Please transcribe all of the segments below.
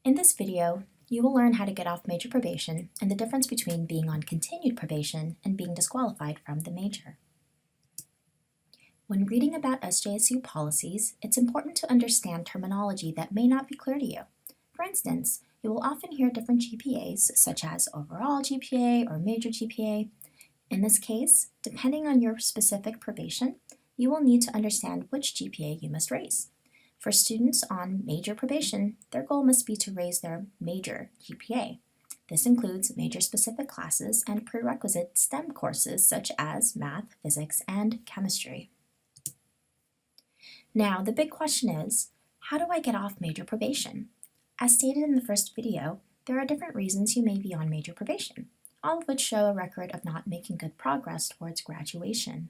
In this video, you will learn how to get off major probation and the difference between being on continued probation and being disqualified from the major. When reading about SJSU policies, it's important to understand terminology that may not be clear to you. For instance, you will often hear different GPAs, such as overall GPA or major GPA. In this case, depending on your specific probation, you will need to understand which GPA you must raise. For students on major probation, their goal must be to raise their major GPA. This includes major-specific classes and prerequisite STEM courses such as math, physics, and chemistry. Now, the big question is, how do I get off major probation? As stated in the first video, there are different reasons you may be on major probation, all of which show a record of not making good progress towards graduation.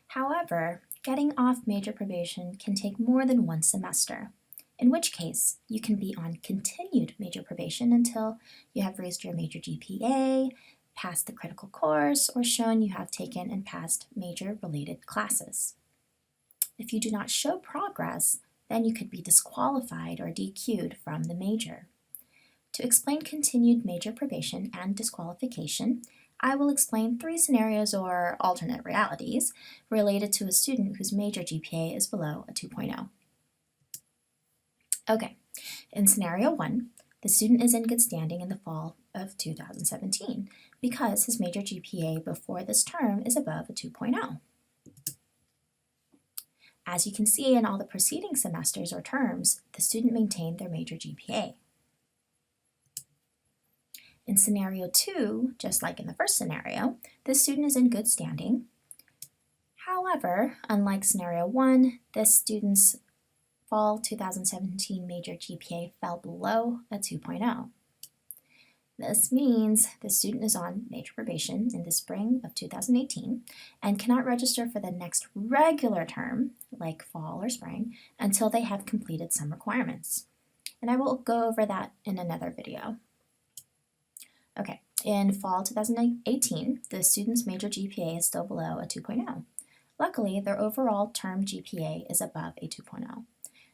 However, getting off major probation can take more than one semester, in which case you can be on continued major probation until you have raised your major GPA, passed the critical course, or shown you have taken and passed major-related classes. If you do not show progress, then you could be disqualified or DQ'd from the major. To explain continued major probation and disqualification, I will explain 3 scenarios or alternate realities related to a student whose major GPA is below a 2.0. Okay, in scenario 1, the student is in good standing in the fall of 2017 because his major GPA before this term is above a 2.0. As you can see in all the preceding semesters or terms, the student maintained their major GPA. In scenario 2, just like in the first scenario, the student is in good standing. However, unlike scenario 1, this student's fall 2017 major GPA fell below a 2.0. This means the student is on major probation in the spring of 2018 and cannot register for the next regular term, like fall or spring, until they have completed some requirements. And I will go over that in another video. Okay, in fall 2018, the student's major GPA is still below a 2.0. Luckily, their overall term GPA is above a 2.0.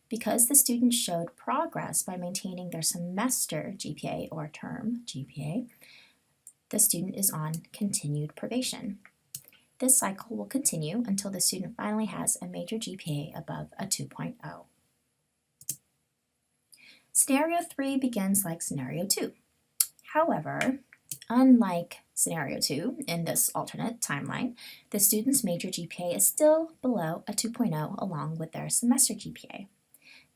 Because the student showed progress by maintaining their semester GPA or term GPA, the student is on continued probation. This cycle will continue until the student finally has a major GPA above a 2.0. Scenario 3 begins like scenario 2. However, unlike scenario 2 in this alternate timeline, the student's major GPA is still below a 2.0 along with their semester GPA.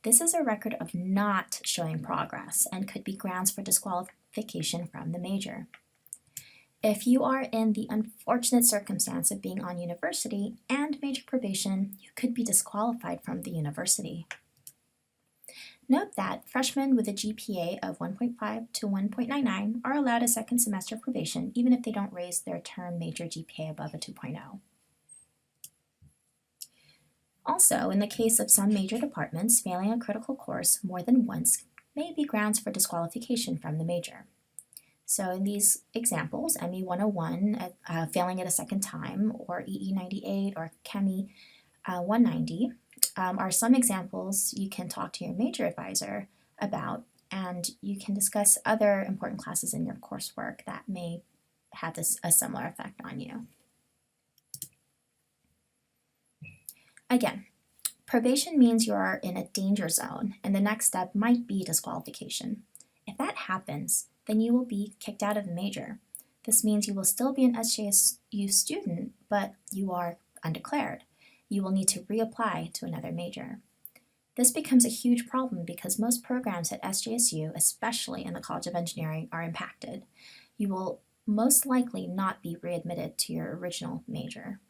This is a record of not showing progress and could be grounds for disqualification from the major. If you are in the unfortunate circumstance of being on university and major probation, you could be disqualified from the university. Note that freshmen with a GPA of 1.5 to 1.99 are allowed a second semester probation even if they don't raise their term major GPA above a 2.0. Also, in the case of some major departments, failing a critical course more than once may be grounds for disqualification from the major. So in these examples, ME 101, failing it a second time, or EE 98 or Chemi 190, are some examples you can talk to your major advisor about, and you can discuss other important classes in your coursework that may have a similar effect on you. Again, probation means you are in a danger zone, and the next step might be disqualification. If that happens, then you will be kicked out of the major. This means you will still be an SJSU student, but you are undeclared. You will need to reapply to another major. This becomes a huge problem because most programs at SJSU, especially in the College of Engineering, are impacted. You will most likely not be readmitted to your original major.